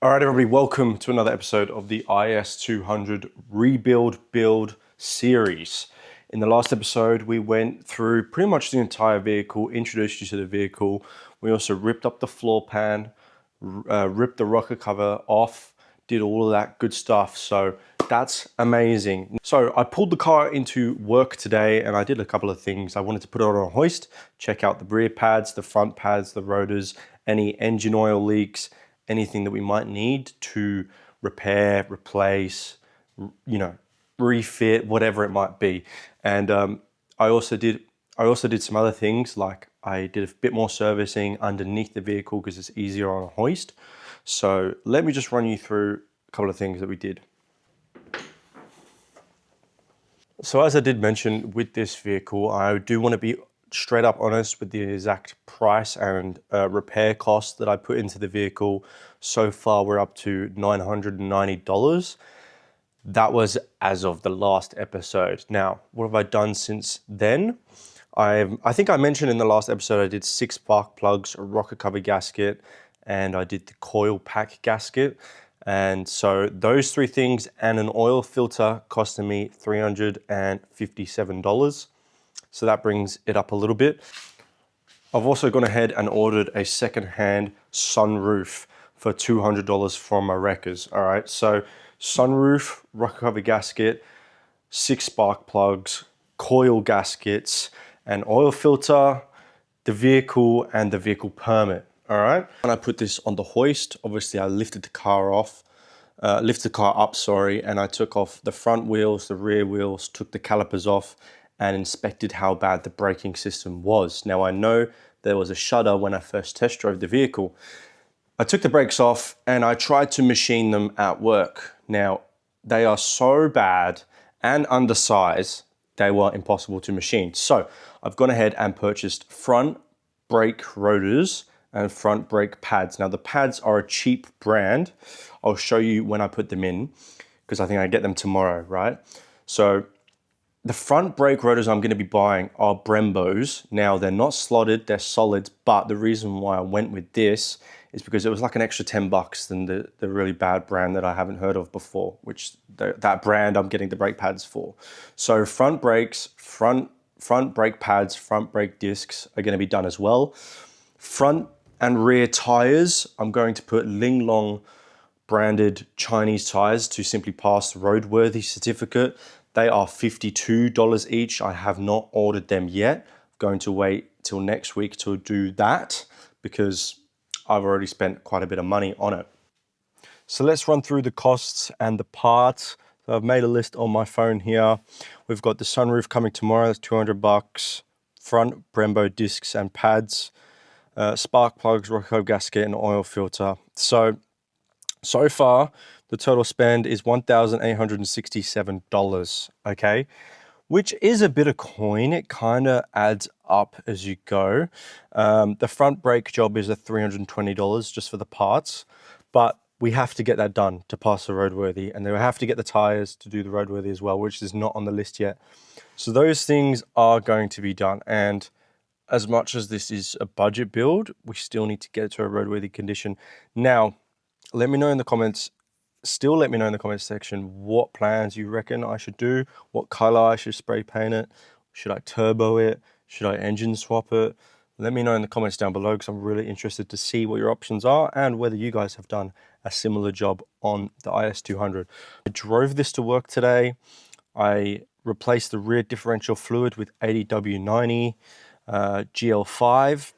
All right, everybody, welcome to another episode of the IS200 Rebuild Build series. In the last episode, we went through pretty much the entire vehicle, introduced you to the vehicle. We also ripped up the floor pan, ripped the rocker cover off, did all of that good stuff. So that's amazing. So I pulled the car into work today and I did a couple of things. I wanted to put it on a hoist, check out the rear pads, the front pads, the rotors, any engine oil leaks, anything that we might need to repair, replace, refit, whatever it might be. And I also did some other things, like I did a bit more servicing underneath the vehicle because it's easier on a hoist. So let me just run you through a couple of things that we did. So as I did mention with this vehicle, I do want to be straight up honest with the exact price and repair cost that I put into the vehicle. So far, we're up to $990. That was as of the last episode. Now, what have I done since then? I think I mentioned in the last episode I did 6 spark plugs, a rocker cover gasket, and I did the coil pack gasket. And so those 3 things and an oil filter costed me $357. So that brings it up a little bit. I've also gone ahead and ordered a second-hand sunroof for $200 from my wreckers. All right, so sunroof, rocker cover gasket, 6 spark plugs, coil gaskets, an oil filter, the vehicle, and the vehicle permit. All right. When I put this on the hoist, obviously I lifted the car up, and I took off the front wheels, the rear wheels, took the calipers off, and inspected how bad the braking system was. Now I know there was a shudder when I first test drove the vehicle. I took the brakes off and I tried to machine them at work. Now they are so bad and undersized, they were impossible to machine. So I've gone ahead and purchased front brake rotors and front brake pads. Now the pads are a cheap brand. I'll show you when I put them in because I think I get them tomorrow, right? So the front brake rotors I'm going to be buying are Brembos. Now they're not slotted, they're solids, but the reason why I went with this is because it was like an extra 10 bucks than the really bad brand that I haven't heard of before, which that brand I'm getting the brake pads for. So front brakes, front brake pads, front brake discs are going to be done as well. Front and rear tires, I'm going to put Linglong branded Chinese tires to simply pass the Roadworthy Certificate. They are $52 each. I have not ordered them yet. I'm going to wait till next week to do that because I've already spent quite a bit of money on it. So let's run through the costs and the parts. So I've made a list on my phone here. We've got the sunroof coming tomorrow, that's 200 bucks. Front Brembo discs and pads, spark plugs, rocker cover gasket, and oil filter. So far, the total spend is $1,867, okay? Which is a bit of coin. It kind of adds up as you go. The front brake job is at $320 just for the parts, but we have to get that done to pass the roadworthy, and then we have to get the tires to do the roadworthy as well, which is not on the list yet. So those things are going to be done, and as much as this is a budget build, we still need to get it to a roadworthy condition. Now, let me know in the comments, let me know in the comments section what plans you reckon I should do, what color I should spray paint it, should I turbo it, should I engine swap it? Let me know in the comments down below because I'm really interested to see what your options are and whether you guys have done a similar job on the IS200. I drove this to work today. I replaced the rear differential fluid with 80W90 GL5.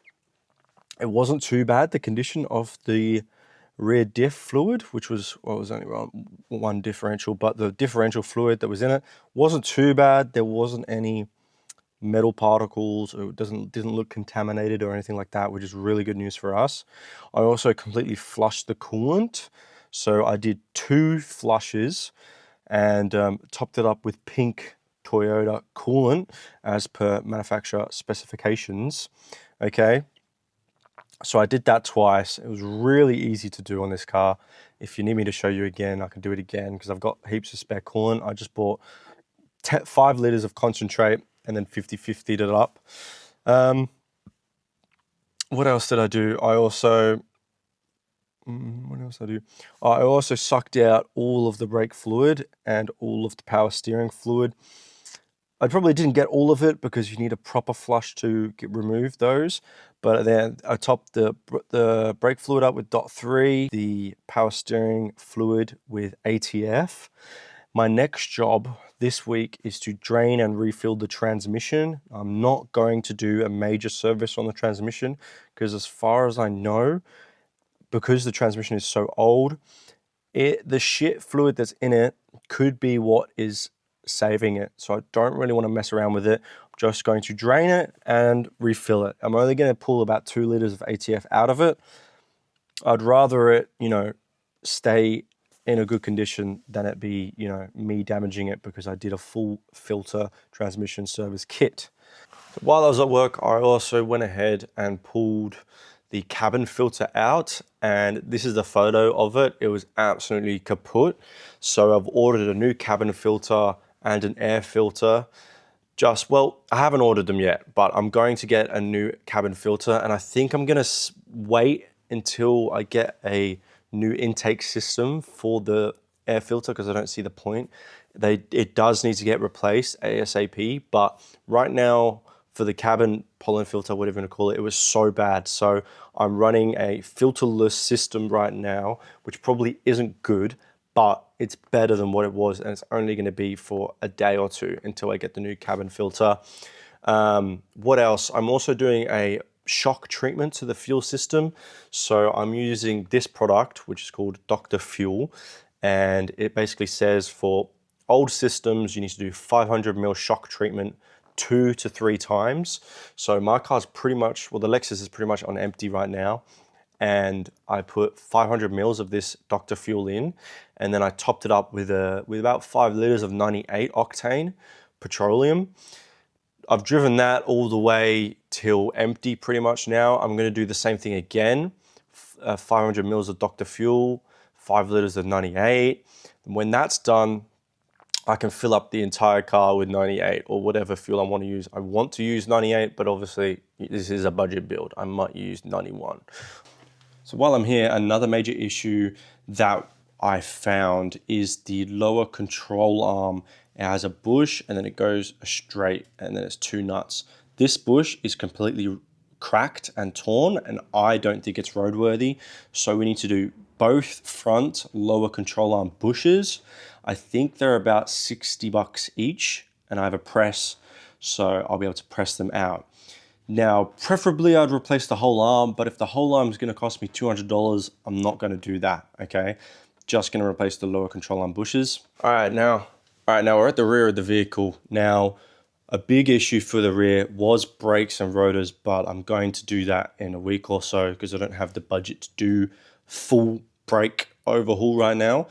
It wasn't too bad, the condition of the rear diff fluid, which was, well, it was only one differential, but the differential fluid that was in it wasn't too bad. There wasn't any metal particles, or it didn't look contaminated or anything like that, which is really good news for us. I also completely flushed the coolant. So I did 2 flushes and topped it up with pink Toyota coolant as per manufacturer specifications. Okay. So I did that twice. It was really easy to do on this car. If you need me to show you again, I can do it again because I've got heaps of spare coolant. I just bought 5 liters of concentrate and then 50-50'd it up. What else did I do? I also what else I do? I also sucked out all of the brake fluid and all of the power steering fluid. I probably didn't get all of it because you need a proper flush to remove those. But then I topped the brake fluid up with .3, the power steering fluid with ATF. My next job this week is to drain and refill the transmission. I'm not going to do a major service on the transmission because as far as I know, because the transmission is so old, the shit fluid that's in it could be what is saving it. So I don't really want to mess around with it. I'm just going to drain it and refill it. I'm only going to pull about 2 liters of ATF out of it. I'd rather it, stay in a good condition than it be, me damaging it because I did a full filter transmission service kit. So while I was at work, I also went ahead and pulled the cabin filter out, and this is the photo of it. It was absolutely kaput. So I've ordered a new cabin filter and an air filter. I haven't ordered them yet, but I'm going to get a new cabin filter, and I think I'm gonna wait until I get a new intake system for the air filter because I don't see the point. It does need to get replaced ASAP, but right now for the cabin pollen filter, whatever you want to call it, it was so bad. So I'm running a filterless system right now, which probably isn't good, but it's better than what it was, and it's only going to be for a day or two until I get the new cabin filter. What else? I'm also doing a shock treatment to the fuel system. So I'm using this product, which is called Dr. Fuel, and it basically says for old systems, you need to do 500 mil shock treatment 2 to 3 times. So my car's pretty much, the Lexus is pretty much on empty right now. And I put 500 mils of this Dr. Fuel in, and then I topped it up with about 5 liters of 98 octane petroleum. I've driven that all the way till empty pretty much now. I'm gonna do the same thing again. 500 mils of Dr. Fuel, 5 liters of 98. And when that's done, I can fill up the entire car with 98 or whatever fuel I want to use. I want to use 98, but obviously this is a budget build. I might use 91. So while I'm here, another major issue that I found is the lower control arm. It has a bush and then it goes straight and then it's 2 nuts. This bush is completely cracked and torn, and I don't think it's roadworthy. So we need to do both front lower control arm bushes. I think they're about $60 each, and I have a press, so I'll be able to press them out. Now, preferably I'd replace the whole arm, but if the whole arm is going to cost me $200, I'm not going to do that, okay? Just going to replace the lower control arm bushes. All right, now we're at the rear of the vehicle. Now, a big issue for the rear was brakes and rotors, but I'm going to do that in a week or so because I don't have the budget to do full brake overhaul right now.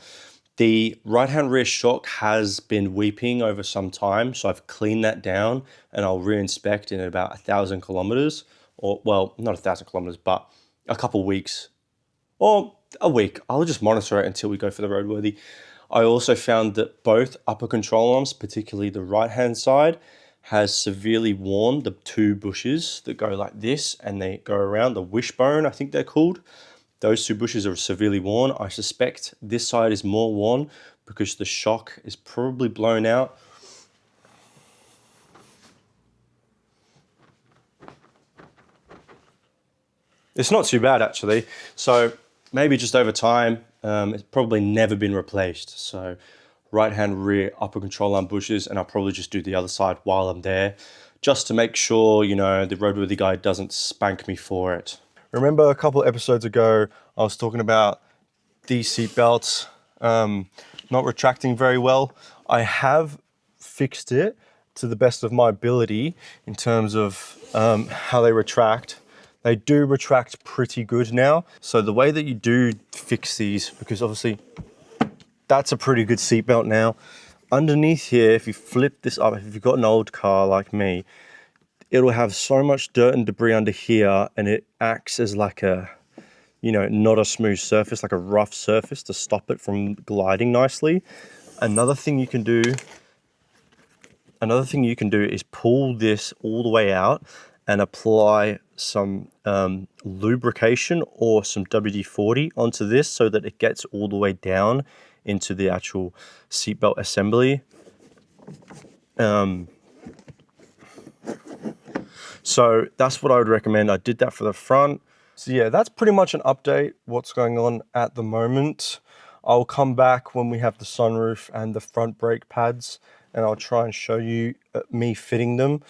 The right-hand rear shock has been weeping over some time, so I've cleaned that down and I'll re-inspect in about 1,000 kilometers, or well, not 1,000 kilometers, but a couple weeks or a week. I'll just monitor it until we go for the roadworthy. I also found that both upper control arms, particularly the right-hand side, has severely worn. The 2 bushes that go like this and they go around, the wishbone, I think they're called. Those 2 bushes are severely worn. I suspect this side is more worn because the shock is probably blown out. It's not too bad actually. So maybe just over time, it's probably never been replaced. So right hand rear upper control arm bushes, and I'll probably just do the other side while I'm there, just to make sure, the roadworthy guy doesn't spank me for it. Remember a couple episodes ago, I was talking about these seat belts not retracting very well. I have fixed it to the best of my ability in terms of how they retract. They do retract pretty good now. So the way that you do fix these, because obviously that's a pretty good seat belt now. Underneath here, if you flip this up, if you've got an old car like me, it'll have so much dirt and debris under here, and it acts as like a, not a smooth surface, like a rough surface to stop it from gliding nicely. Another thing you can do is pull this all the way out and apply some lubrication or some WD-40 onto this so that it gets all the way down into the actual seatbelt assembly. So that's what I would recommend. I did that for the front. So yeah, that's pretty much an update what's going on at the moment. I'll come back when we have the sunroof and the front brake pads, and I'll try and show you me fitting them.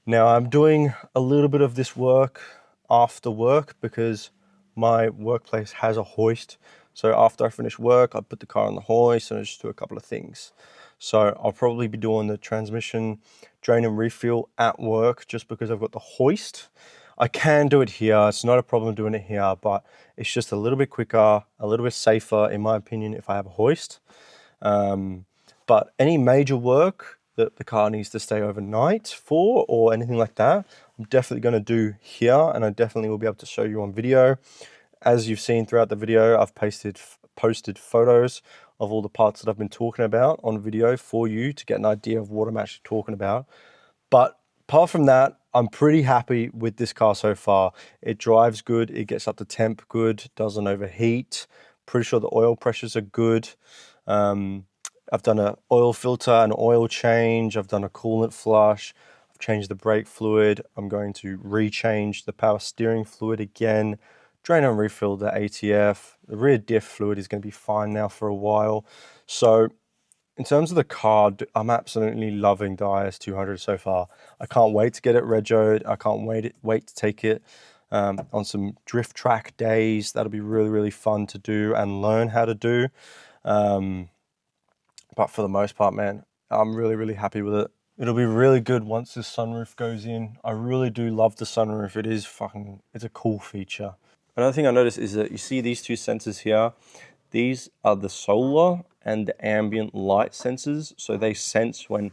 Now I'm doing a little bit of this work after work because my workplace has a hoist. So after I finish work, I put the car on the hoist and I just do a couple of things. So I'll probably be doing the transmission drain and refuel at work just because I've got the hoist. I can do it here. It's not a problem doing it here, but it's just a little bit quicker, a little bit safer, in my opinion, if I have a hoist. But any major work that the car needs to stay overnight for or anything like that, I'm definitely going to do here, and I definitely will be able to show you on video. As you've seen throughout the video, I've posted photos of all the parts that I've been talking about on video for you to get an idea of what I'm actually talking about. But apart from that, I'm pretty happy with this car so far. It drives good, it gets up to temp good, doesn't overheat. Pretty sure the oil pressures are good. I've done an oil filter, an oil change. I've done a coolant flush. I've changed the brake fluid. I'm going to rechange the power steering fluid again. Drain and refill the ATF. The rear diff fluid is going to be fine now for a while. So in terms of the car, I'm absolutely loving the IS200 so far. I can't wait to get it regoed. I can't wait to take it on some drift track days. That'll be really, really fun to do and learn how to do. But for the most part, man, I'm really, really happy with it. It'll be really good once this sunroof goes in. I really do love the sunroof. It's a cool feature. Another thing I noticed is that you see these two sensors here. These are the solar and the ambient light sensors. So they sense when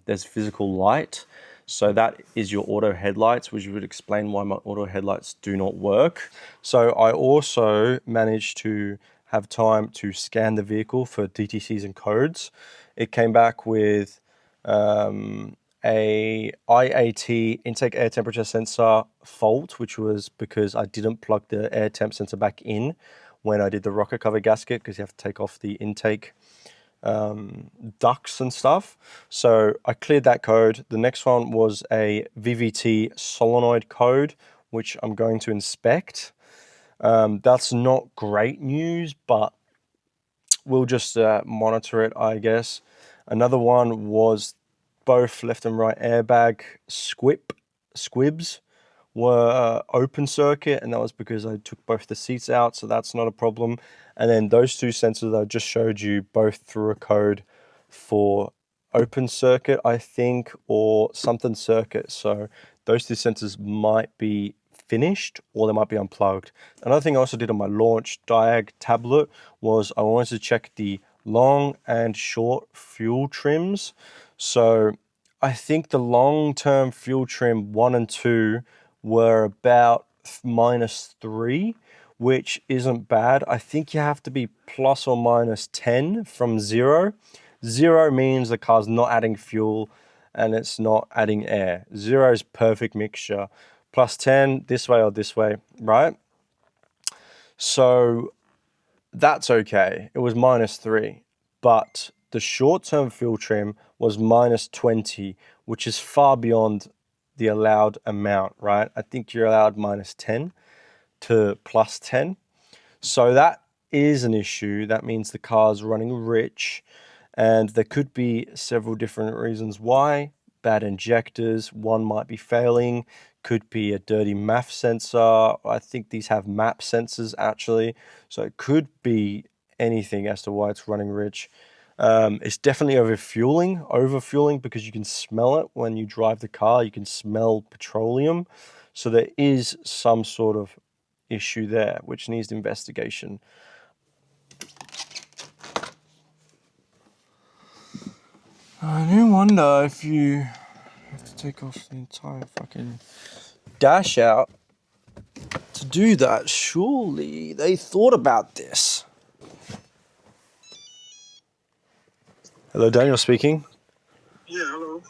there's physical light. So that is your auto headlights, which would explain why my auto headlights do not work. So I also managed to have time to scan the vehicle for DTCs and codes. It came back with a IAT, intake air temperature sensor, fault, which was because I didn't plug the air temp sensor back in when I did the rocker cover gasket, because you have to take off the intake ducts and stuff. So I cleared that code. The next one was a VVT solenoid code, which I'm going to inspect. That's not great news, but we'll just monitor it, I guess. Another one was both left and right airbag squibs were open circuit, and that was because I took both the seats out, so that's not a problem. And then those two sensors that I just showed you both threw a code for open circuit, I think, or something circuit. So those two sensors might be finished or they might be unplugged. Another thing I also did on my launch Diag tablet was I wanted to check the long and short fuel trims. So I think the long-term fuel trim 1 and 2 were about -3, which isn't bad. I think you have to be plus or minus 10 from 0. 0 means the car's not adding fuel and it's not adding air. 0 is perfect mixture. Plus 10 this way or this way, right? So that's okay. It was -3, but the short-term fuel trim was -20, which is far beyond the allowed amount, right? I think you're allowed -10 to +10. So that is an issue. That means the car's running rich, and there could be several different reasons why. Bad injectors, one might be failing, could be a dirty MAF sensor. I think these have MAP sensors actually, so it could be anything as to why it's running rich. It's definitely overfueling because you can smell it when you drive the car. You can smell petroleum, so there is some sort of issue there which needs investigation. I do wonder if you have to take off the entire fucking dash out to do that. Surely they thought about this. Hello, Daniel speaking. Yeah, hello.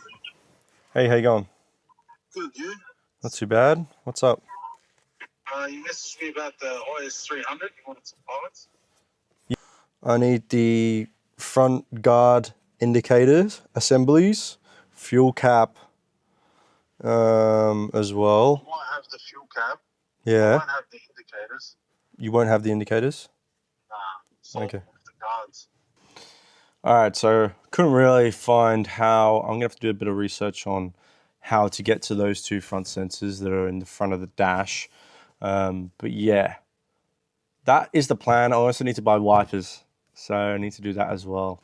Hey, how you going? Good, you? Not too bad. What's up? You messaged me about the IS300. You wanted some parts? I need the front guard indicators, assemblies, fuel cap, as well. You might have the fuel cap. You Yeah. won't have the indicators. You won't have the indicators? Sold Okay. with the guards. All right, so couldn't really find how. I'm gonna have to do a bit of research on how to get to those two front sensors that are in the front of the dash. But yeah, that is the plan. I also need to buy wipers, so I need to do that as well.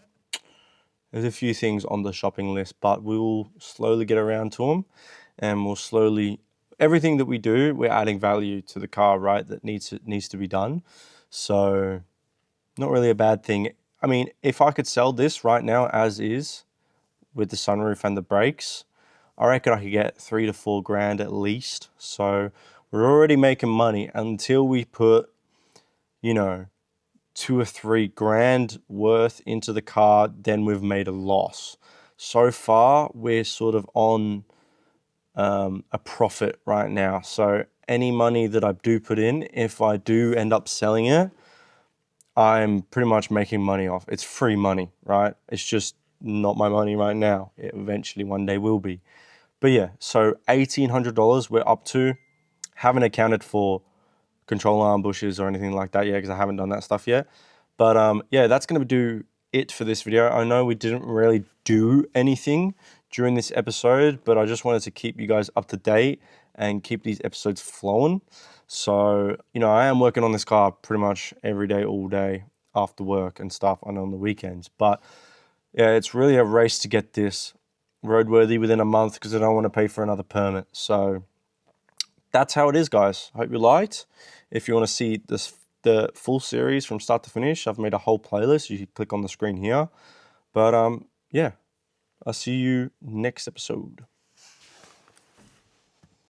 There's a few things on the shopping list, but we will slowly get around to them, and we'll slowly. Everything that we do, we're adding value to the car, right? That needs to be done. So, not really a bad thing. I mean, if I could sell this right now as is, with the sunroof and the brakes, I reckon I could get 3 to 4 grand at least. So we're already making money until we put, you know, 2 or 3 grand worth into the car, then we've made a loss. So far, we're sort of on a profit right now. So any money that I do put in, if I do end up selling it, I'm pretty much making money off. It's free money, right? It's just not my money right now. It eventually one day will be. But yeah, so $1,800 we're up to. Haven't accounted for control arm bushes or anything like that yet because I haven't done that stuff yet. But yeah, that's going to do it for this video. I know we didn't really do anything during this episode, but I just wanted to keep you guys up to date and keep these episodes flowing. So, I am working on this car pretty much every day, all day after work and stuff and on the weekends. But yeah, it's really a race to get this roadworthy within a month because I don't want to pay for another permit. So that's how it is, guys. I hope you liked. If you want to see the full series from start to finish, I've made a whole playlist. You can click on the screen here. But yeah, I'll see you next episode.